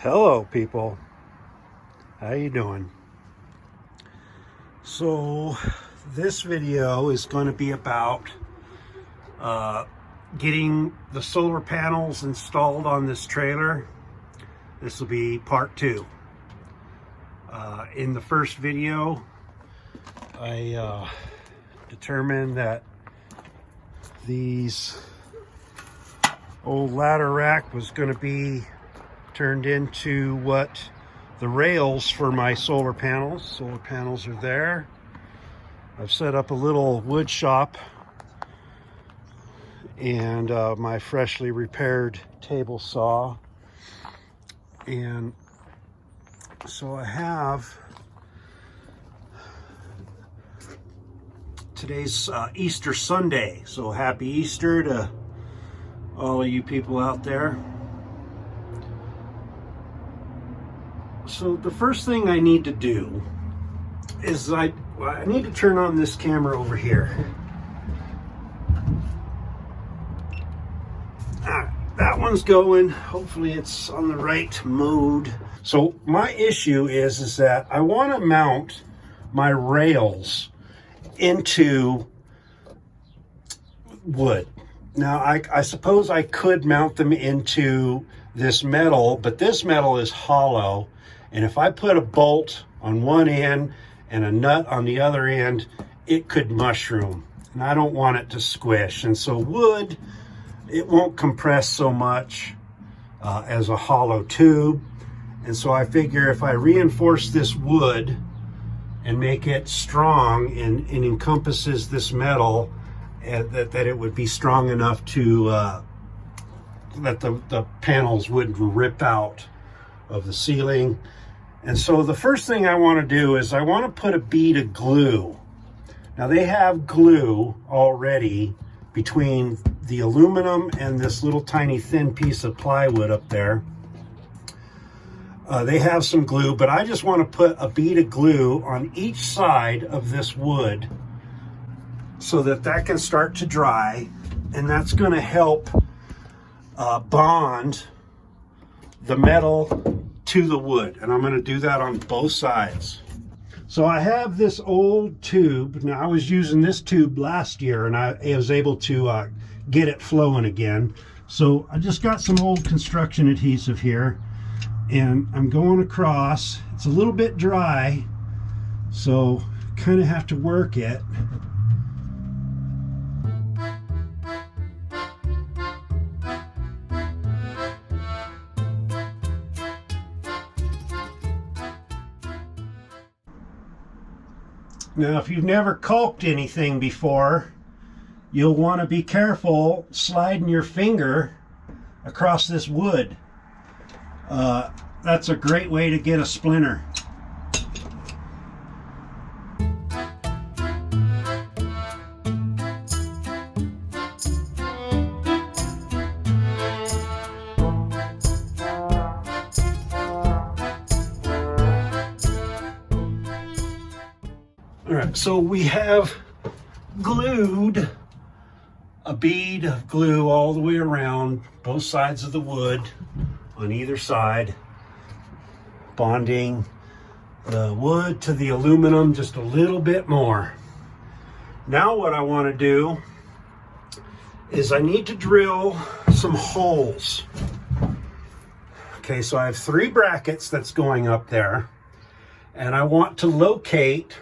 Hello people, how you doing? So this video is going to be about getting the solar panels installed on this trailer. This will be part 2. In the first video I determined that these old ladder rack was going to be turned into what the rails for my solar panels. Solar panels are there. I've set up a little wood shop and my freshly repaired table saw, and so I have today's Easter Sunday, so happy Easter to all of you people out there. So the first thing I need to do is I need to turn on this camera over here. That one's going. Hopefully it's on the right mode. So my issue is that I want to mount my rails into wood. Now I suppose I could mount them into this metal, but this metal is hollow. And if I put a bolt on one end and a nut on the other end, it could mushroom. And I don't want it to squish. And so wood, it won't compress so much as a hollow tube. And so I figure if I reinforce this wood and make it strong and encompasses this metal, that it would be strong enough to that the panels wouldn't rip out of the ceiling. And so the first thing I want to do is I want to put a bead of glue. Now they have glue already between the aluminum and this little tiny thin piece of plywood up there. They have some glue, but I just want to put a bead of glue on each side of this wood so that can start to dry, and that's going to help bond the metal to the wood. And I'm going to do that on both sides. So I have this old tube. Now I was using this tube last year and I was able to get it flowing again. So I just got some old construction adhesive here and I'm going across. It's a little bit dry, so kind of have to work it. Now, if you've never caulked anything before, you'll want to be careful sliding your finger across this wood. That's a great way to get a splinter. All right, so we have glued a bead of glue all the way around both sides of the wood on either side, bonding the wood to the aluminum just a little bit more. Now what I want to do is I need to drill some holes. Okay, so I have 3 brackets that's going up there, and I want to locate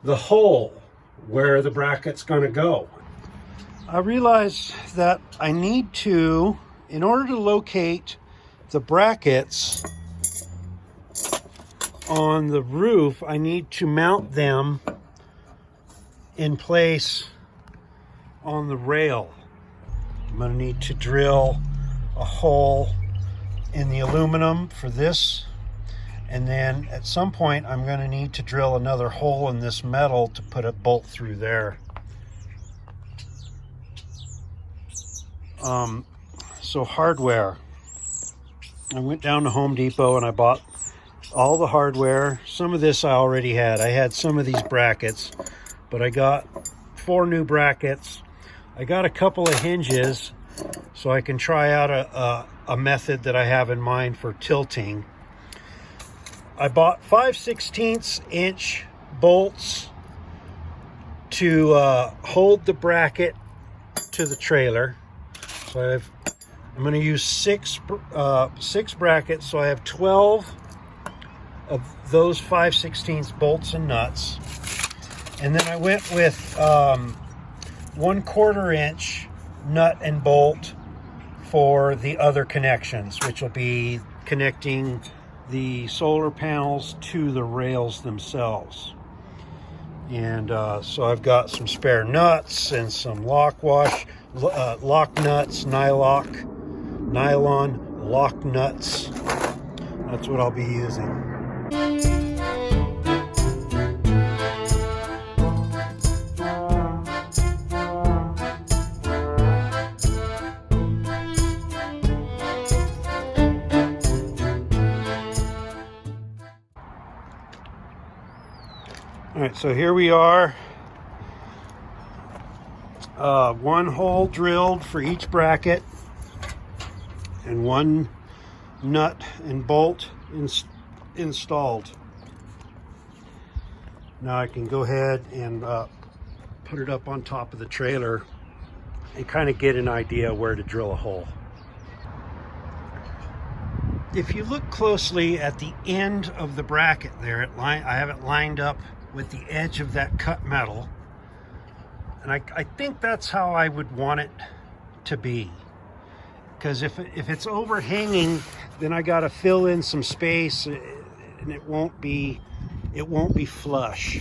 the hole where the bracket's going to go. I realized that I need to, in order to locate the brackets on the roof, I need to mount them in place on the rail. I'm going to need to drill a hole in the aluminum for this. And then at some point, I'm going to need to drill another hole in this metal to put a bolt through there. So hardware. I went down to Home Depot and I bought all the hardware. Some of this I already had. I had some of these brackets, but I got 4 new brackets. I got a couple of hinges so I can try out a a method that I have in mind for tilting. I bought 5/16 inch bolts to hold the bracket to the trailer. So I'm going to use six brackets, so I have 12 of those 5/16 bolts and nuts. And then I went with 1/4 inch nut and bolt for the other connections, which will be connecting the solar panels to the rails themselves. And so I've got some spare nuts and some lock nuts, nylon lock nuts. That's what I'll be using. All right, so here we are. One hole drilled for each bracket and one nut and bolt installed. Now I can go ahead and put it up on top of the trailer and kind of get an idea where to drill a hole. If you look closely at the end of the bracket there, I have it lined up with the edge of that cut metal, and I think that's how I would want it to be, because if it's overhanging, then I got to fill in some space and it won't be flush.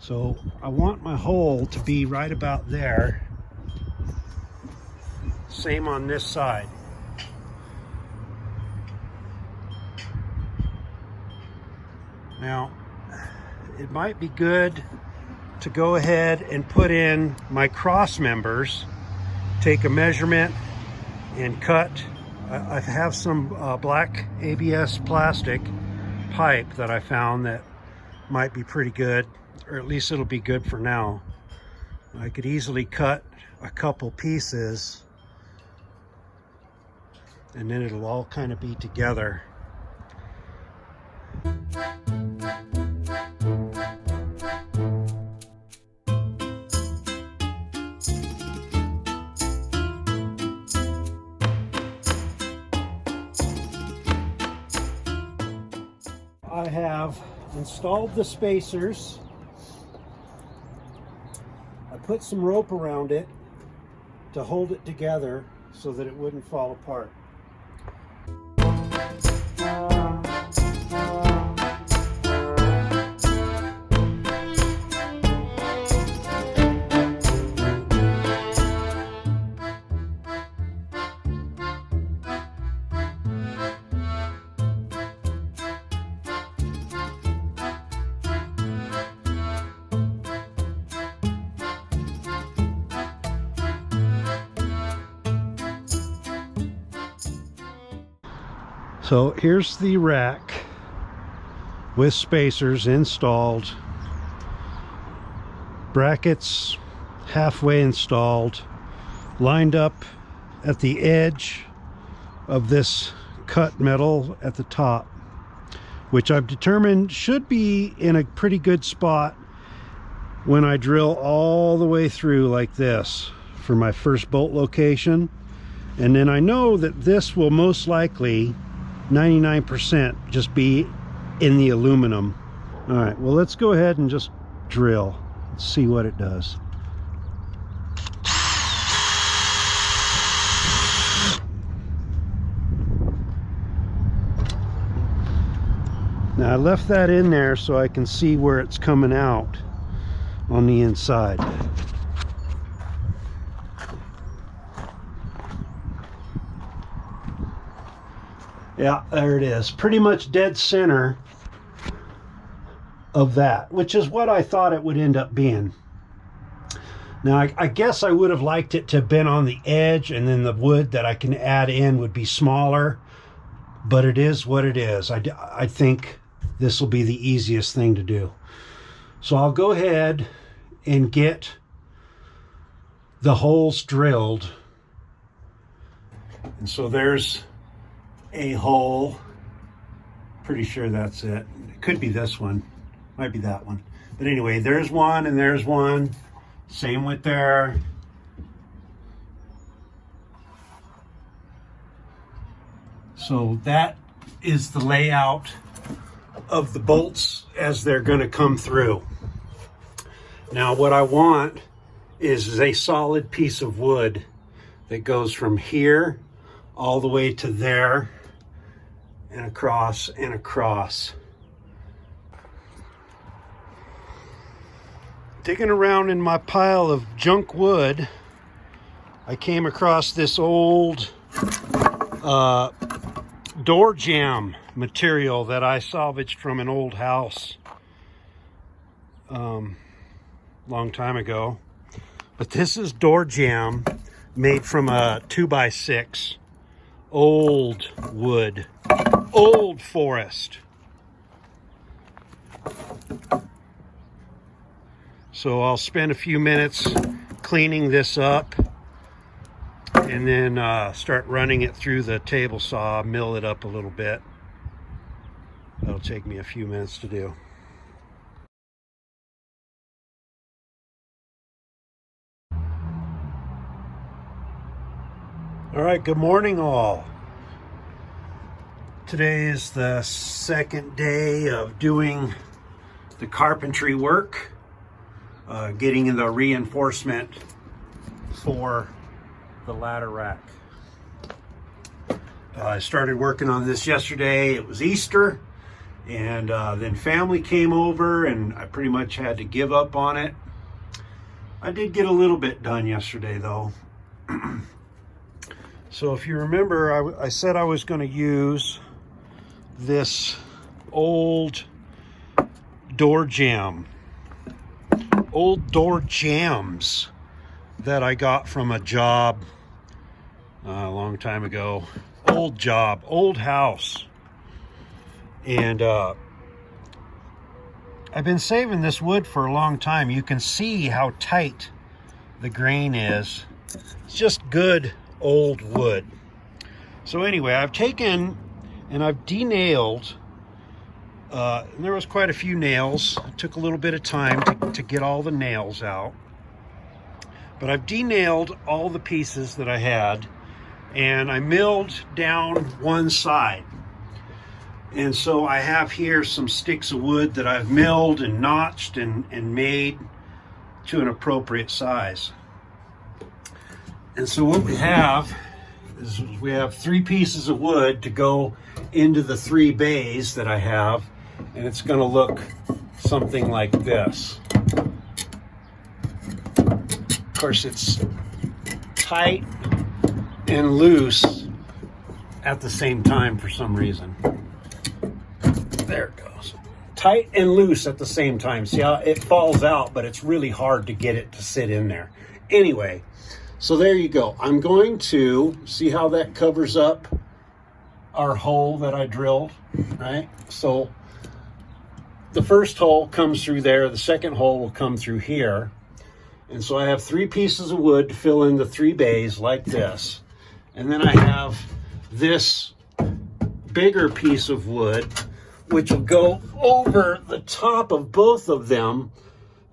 So I want my hole to be right about there. Same on this side. Now it might be good to go ahead and put in my cross members, take a measurement and cut. I have some black ABS plastic pipe that I found that might be pretty good, or at least it'll be good for now. I could easily cut a couple pieces and then it'll all kind of be together. I have installed the spacers. I put some rope around it to hold it together so that it wouldn't fall apart. So here's the rack with spacers installed, brackets halfway installed, lined up at the edge of this cut metal at the top, which I've determined should be in a pretty good spot when I drill all the way through like this for my first bolt location. And then I know that this will most likely 99% just be in the aluminum. All right, well, let's go ahead and just drill. Let's see what it does. Now I left that in there so I can see where it's coming out on the inside. Yeah, there it is. Pretty much dead center of that, which is what I thought it would end up being. Now, I guess I would have liked it to have been on the edge, and then the wood that I can add in would be smaller, but it is what it is. I think this will be the easiest thing to do. So I'll go ahead and get the holes drilled. And so there's a hole. Pretty sure that's it. It could be this one. Might be that one. But anyway, there's one and there's one. Same with there. So that is the layout of the bolts as they're going to come through. Now what I want is a solid piece of wood that goes from here all the way to there and across and across. Digging around in my pile of junk wood, I came across this old door jamb material that I salvaged from an old house long time ago. But this is door jamb made from a 2x6, old wood, old forest. So I'll spend a few minutes cleaning this up and then start running it through the table saw, mill it up a little bit. That'll take me a few minutes to do. All right, good morning all. Today is the second day of doing the carpentry work, getting the reinforcement for the ladder rack. I started working on this yesterday. It was Easter, and then family came over and I pretty much had to give up on it. I did get a little bit done yesterday though. So if you remember, I said I was going to use this old door jamb, old door jambs that I got from a job a long time ago. Old job, old house. And I've been saving this wood for a long time. You can see how tight the grain is. It's just good old wood. So anyway, I've taken and I've denailed, and there was quite a few nails. It took a little bit of time to get all the nails out. But I've denailed all the pieces that I had, and I milled down one side. And so I have here some sticks of wood that I've milled and notched and made to an appropriate size. And so what we have is we have 3 pieces of wood to go into the 3 bays that I have, and it's going to look something like this. Of course, it's tight and loose at the same time for some reason. There it goes. Tight and loose at the same time. See how it falls out, but it's really hard to get it to sit in there. Anyway, so there you go. I'm going to see how that covers up our hole that I drilled, right? So the first hole comes through there. The second hole will come through here. And so I have 3 pieces of wood to fill in the 3 bays like this. And then I have this bigger piece of wood, which will go over the top of both of them,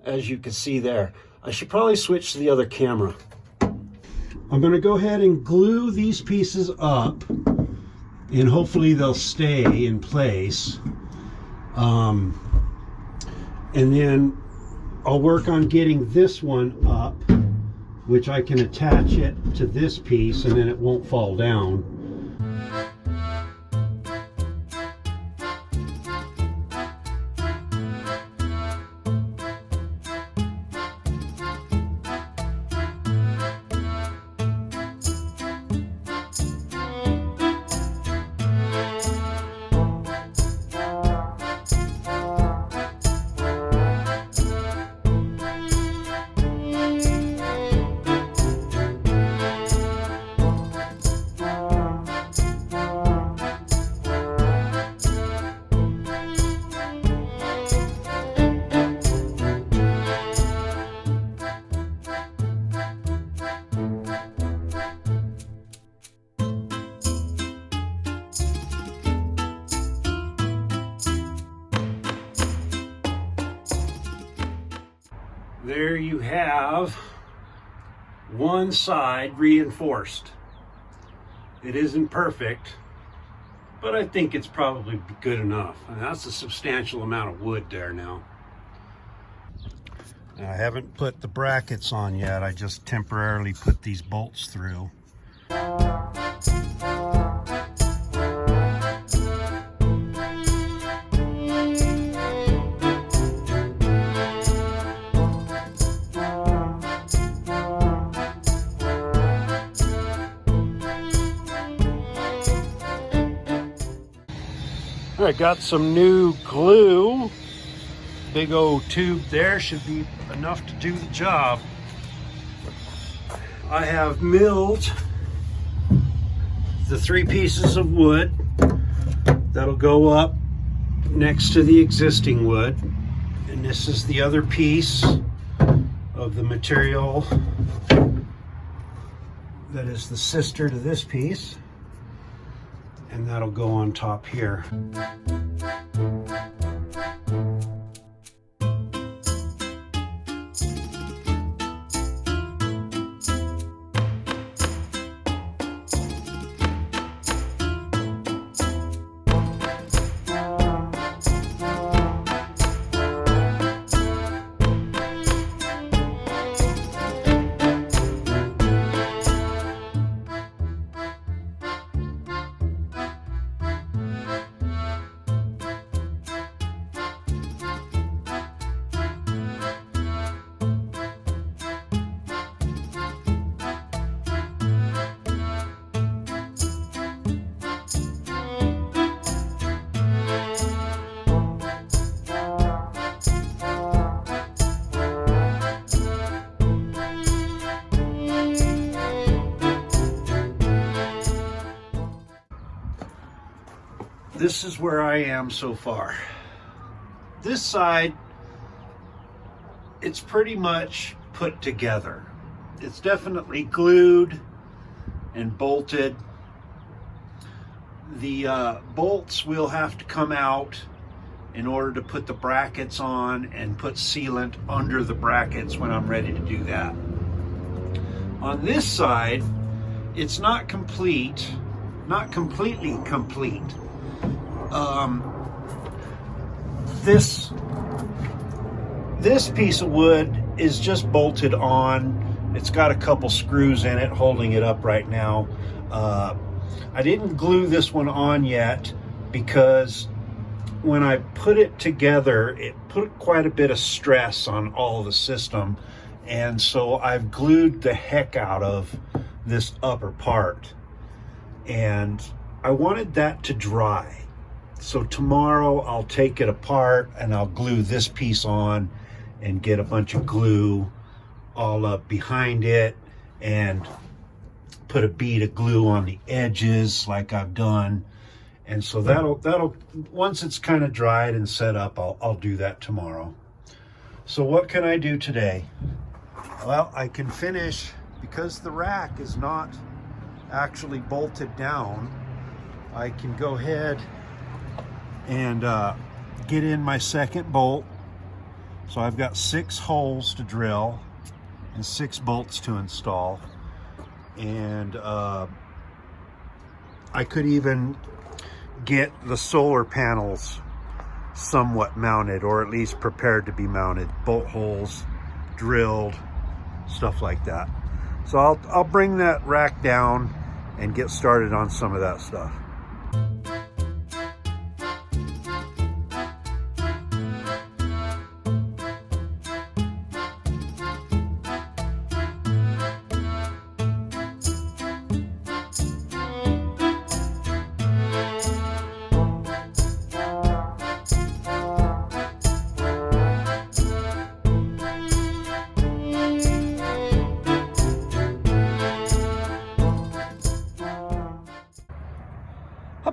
as you can see there. I should probably switch to the other camera. I'm going to go ahead and glue these pieces up, and hopefully they'll stay in place. And then I'll work on getting this one up, which I can attach it to this piece and then it won't fall down. there you have one side reinforced. It isn't perfect, but I think it's probably good enough. And that's a substantial amount of wood there now. Now, I haven't put the brackets on yet. I just temporarily put these bolts through. I got some new glue. Big old tube there should be enough to do the job. I have milled the 3 pieces of wood that'll go up next to the existing wood, and this is the other piece of the material that is the sister to this piece, and that'll go on top here. This is where I am so far. This side, it's pretty much put together. It's definitely glued and bolted. The bolts will have to come out in order to put the brackets on and put sealant under the brackets when I'm ready to do that. On this side, it's not complete, not completely complete. This piece of wood is just bolted on. It's got a couple screws in it holding it up right now. I didn't glue this one on yet because when I put it together, it put quite a bit of stress on all the system, and so I've glued the heck out of this upper part, and I wanted that to dry. So tomorrow I'll take it apart and I'll glue this piece on and get a bunch of glue all up behind it and put a bead of glue on the edges like I've done. And so that'll once it's kind of dried and set up, I'll do that tomorrow. So what can I do today? Well, I can finish, because the rack is not actually bolted down, I can go ahead and get in my second bolt. So I've got 6 holes to drill and 6 bolts to install. And I could even get the solar panels somewhat mounted, or at least prepared to be mounted. Bolt holes drilled, stuff like that. So I'll bring that rack down and get started on some of that stuff.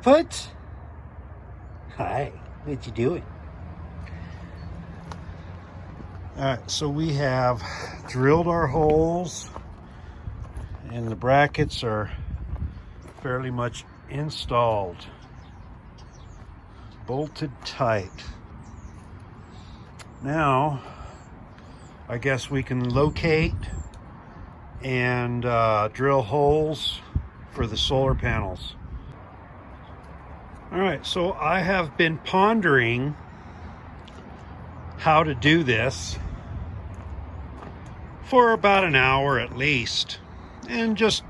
Put. Hi, what you doing? All right, so we have drilled our holes and the brackets are fairly much installed, bolted tight. Now I guess we can locate and drill holes for the solar panels. All right, so I have been pondering how to do this for about an hour at least, and just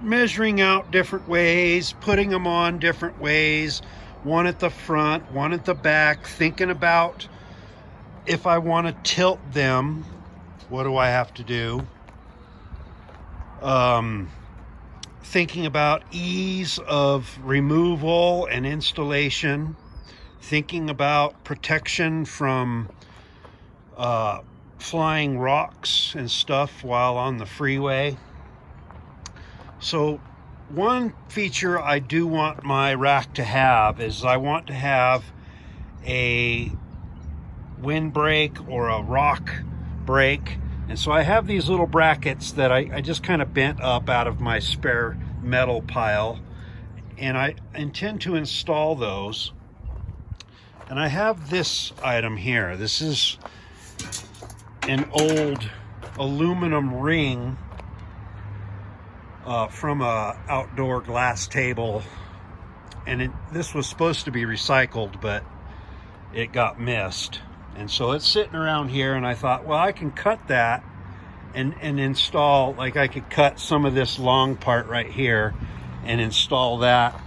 measuring out different ways, putting them on different ways, one at the front, one at the back, thinking about if I want to tilt them, what do I have to do? Thinking about ease of removal and installation, thinking about protection from flying rocks and stuff while on the freeway. So one feature I do want my rack to have is I want to have a windbreak or a rock brake. And so I have these little brackets that I just kind of bent up out of my spare metal pile, and I intend to install those. And I have this item here. This is an old aluminum ring from a outdoor glass table, and this was supposed to be recycled, but it got missed. And so it's sitting around here, and I thought, well, I can cut that and install, like I could cut some of this long part right here and install that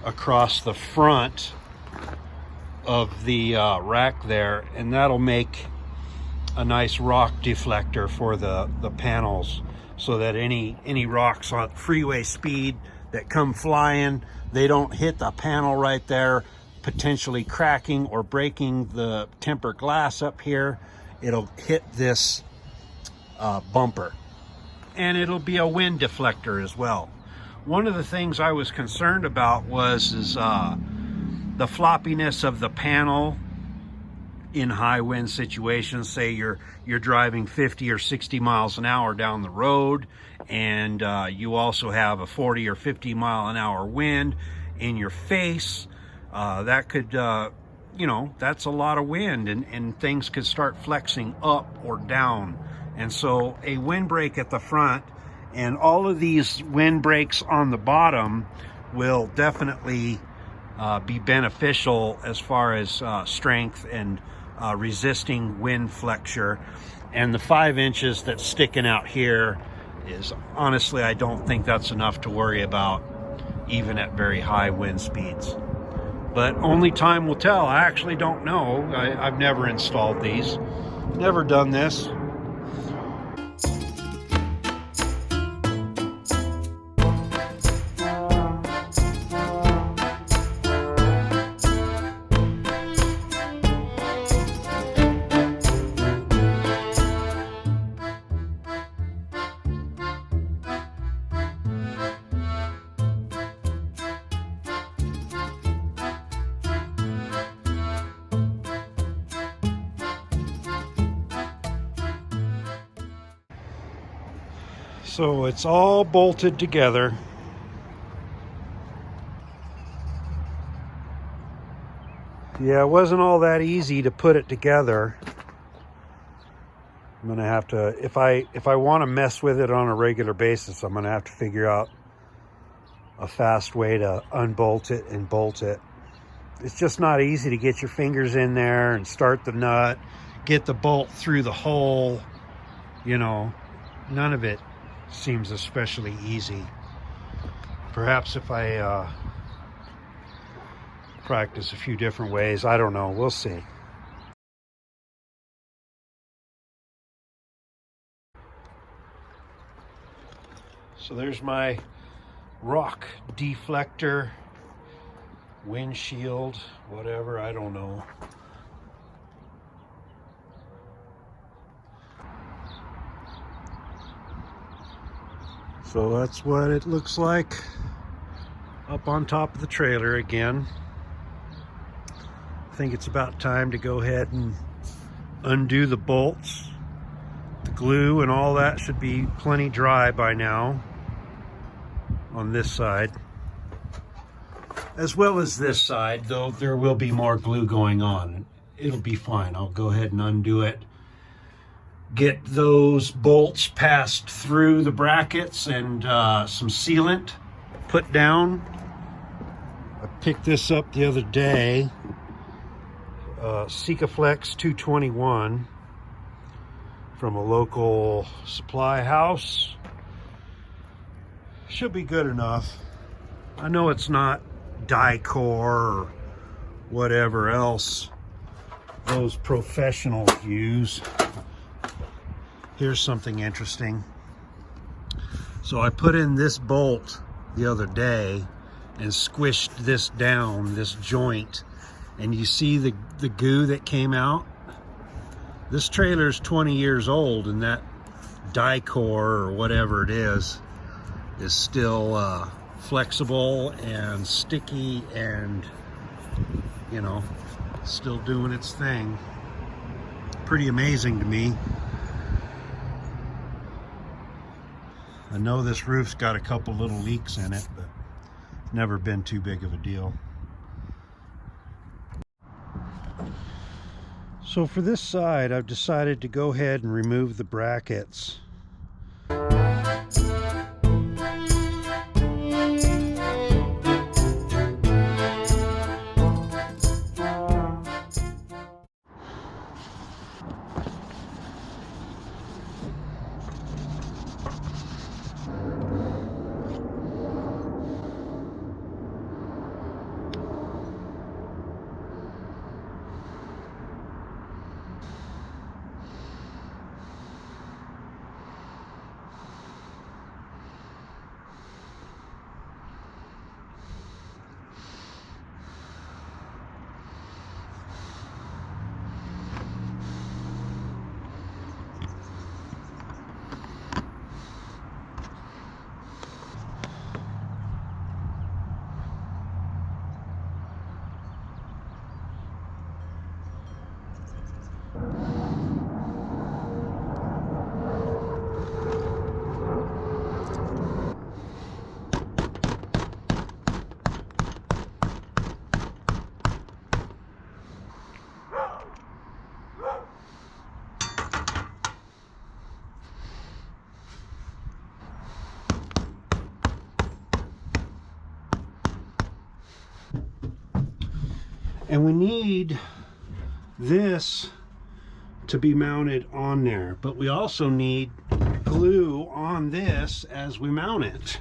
across the front of the rack there, and that'll make a nice rock deflector for the panels, so that any rocks on freeway speed that come flying, they don't hit the panel right there, potentially cracking or breaking the tempered glass up here. It'll hit this bumper, and it'll be a wind deflector as well. One of the things I was concerned about was the floppiness of the panel in high wind situations. Say you're driving 50 or 60 miles an hour down the road, and you also have a 40 or 50 mile an hour wind in your face. That could, that's a lot of wind, and things could start flexing up or down. And so a windbreak at the front and all of these windbreaks on the bottom will definitely be beneficial as far as strength and resisting wind flexure. And the 5 inches that's sticking out here is, honestly, I don't think that's enough to worry about even at very high wind speeds. But only time will tell. I actually don't know. I've never installed these, never done this. So it's all bolted together. Yeah, it wasn't all that easy to put it together. I'm gonna have to, if I want to mess with it on a regular basis, I'm gonna have to figure out a fast way to unbolt it and bolt it. It's just not easy to get your fingers in there and start the nut, get the bolt through the hole. None of it seems especially easy. Perhaps if I practice a few different ways, I don't know, we'll see. So there's my rock deflector, windshield, whatever, I don't know. So that's what it looks like up on top of the trailer again. I think it's about time to go ahead and undo the bolts. The glue and all that should be plenty dry by now on this side, as well as this side, though there will be more glue going on. It'll be fine. I'll go ahead and undo it get those bolts passed through the brackets and some sealant put down. I picked this up the other day, Sikaflex 221 from a local supply house. Should be good enough. I know it's not Dicor or whatever else those professionals use. Here's something interesting. So I put in this bolt the other day and squished this down, this joint, and you see the goo that came out? This trailer's 20 years old, and that Dicor or whatever it is still flexible and sticky and, you know, still doing its thing. Pretty amazing to me. I know this roof's got a couple little leaks in it, but it's never been too big of a deal. So for this side, I've decided to go ahead and remove the brackets. And we need this to be mounted on there, but we also need glue on this as we mount it.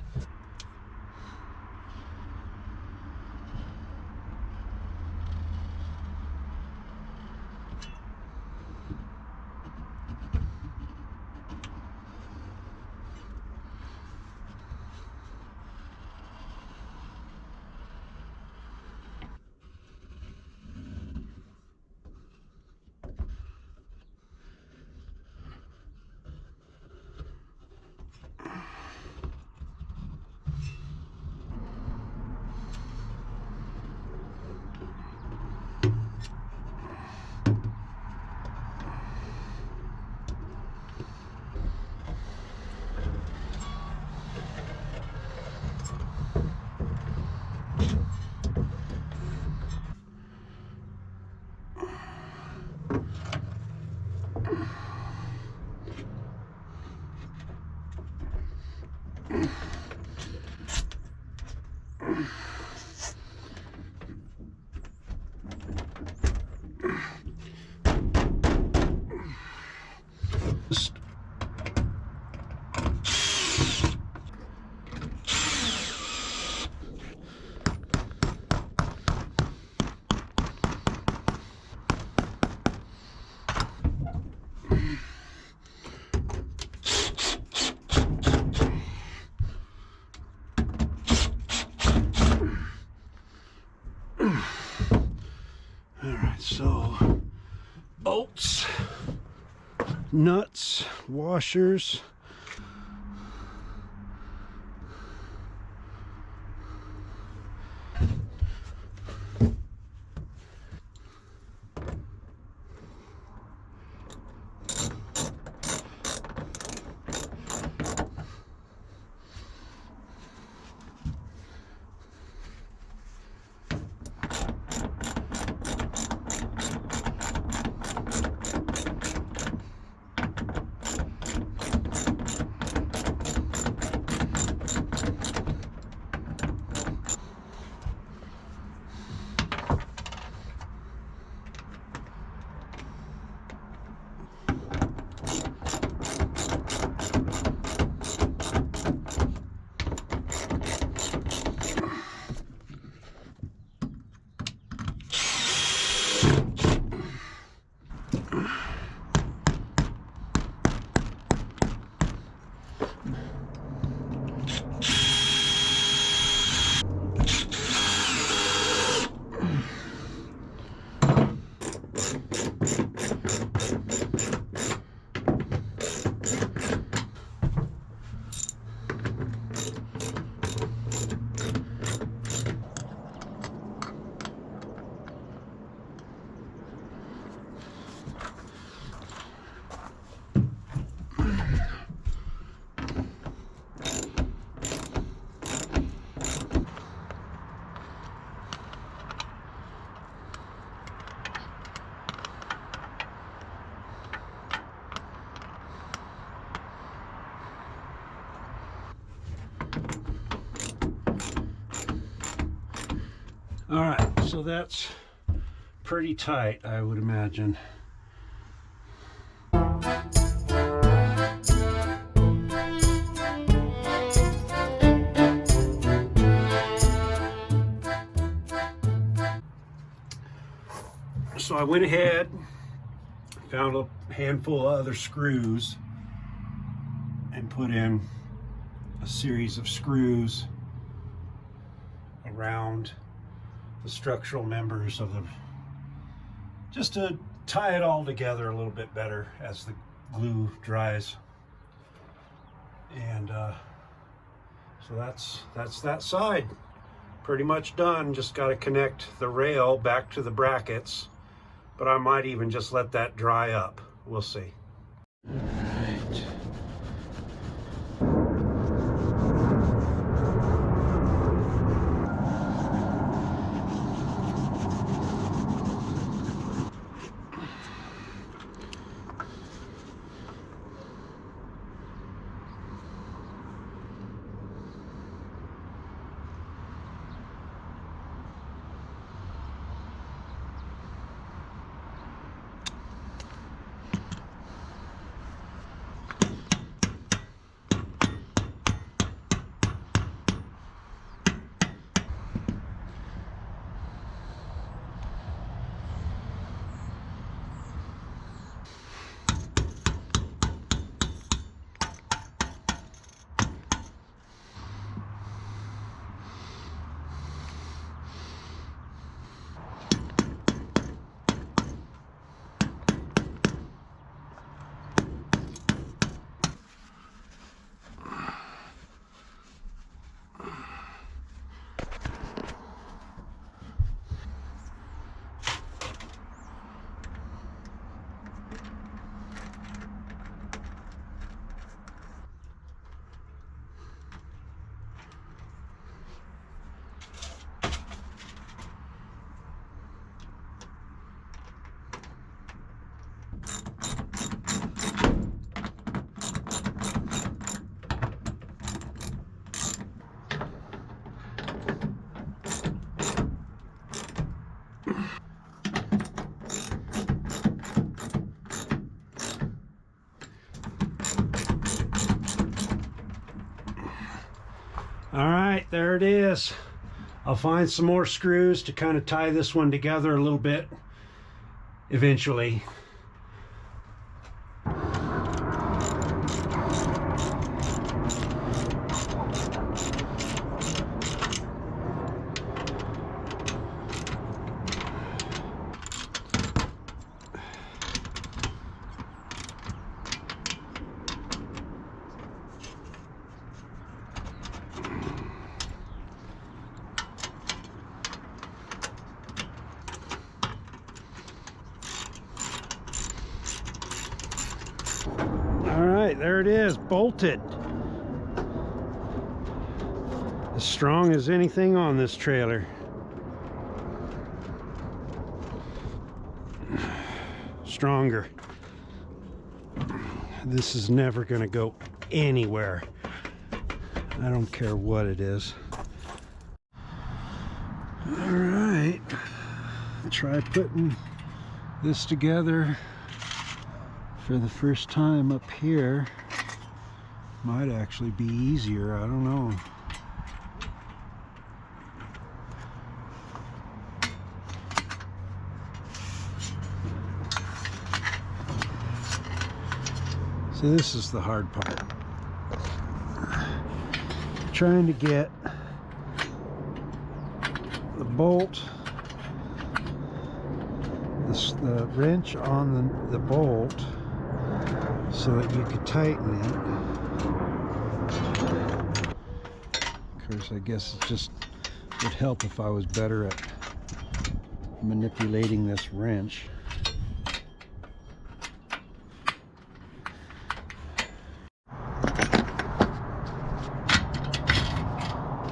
So, bolts, nuts, washers. All right, so that's pretty tight, I would imagine. So I went ahead, found a handful of other screws, and put in a series of screws around the structural members of the, just to tie it all together a little bit better as the glue dries. And so that's that side pretty much done. Just got to connect the rail back to the brackets, but I might even just let that dry up. We'll see. All right. All right, there it is. I'll find some more screws to kind of tie this one together a little bit eventually. All right, there it is, bolted. As strong as anything on this trailer. Stronger. This is never going to go anywhere. I don't care what it is. All right, try putting this together for the first time up here. Might actually be easier, I don't know. So this is the hard part. Trying to get the bolt, the wrench on the bolt, so that you could tighten it. Of course, I guess it just would help if I was better at manipulating this wrench.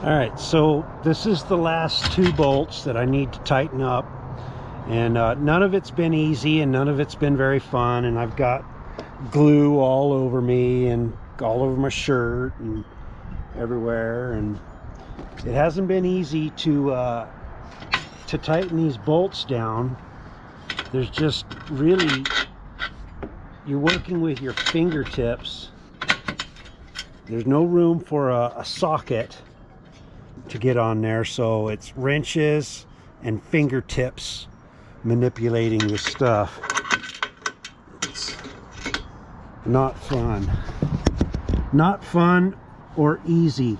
All right, so this is the last two bolts that I need to tighten up, and none of it's been easy and none of it's been very fun, and I've got glue all over me and all over my shirt and everywhere, and it hasn't been easy to to tighten these bolts down, there's just really, you're working with your fingertips. There's no room for a socket to get on there, so it's wrenches and fingertips manipulating this stuff. It's not fun. Not fun or easy.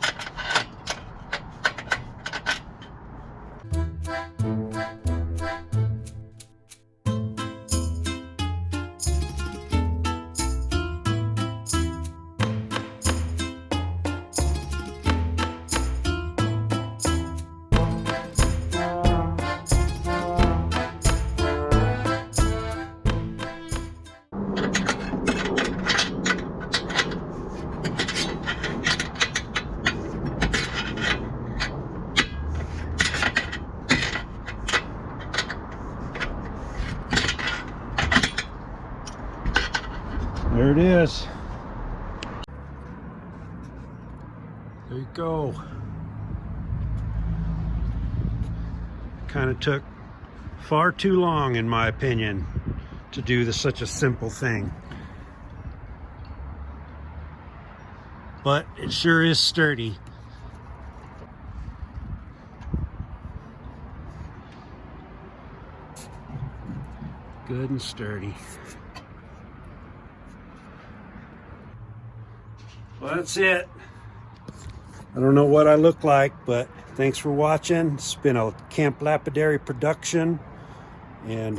There it is. There you go. Kind of took far too long, in my opinion, to do such a simple thing. But it sure is sturdy. Good and sturdy. Well, that's it. I don't know what I look like, but thanks for watching. It's been a Camp Lapidary production, and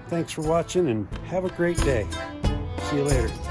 thanks for watching, and have a great day. See you later.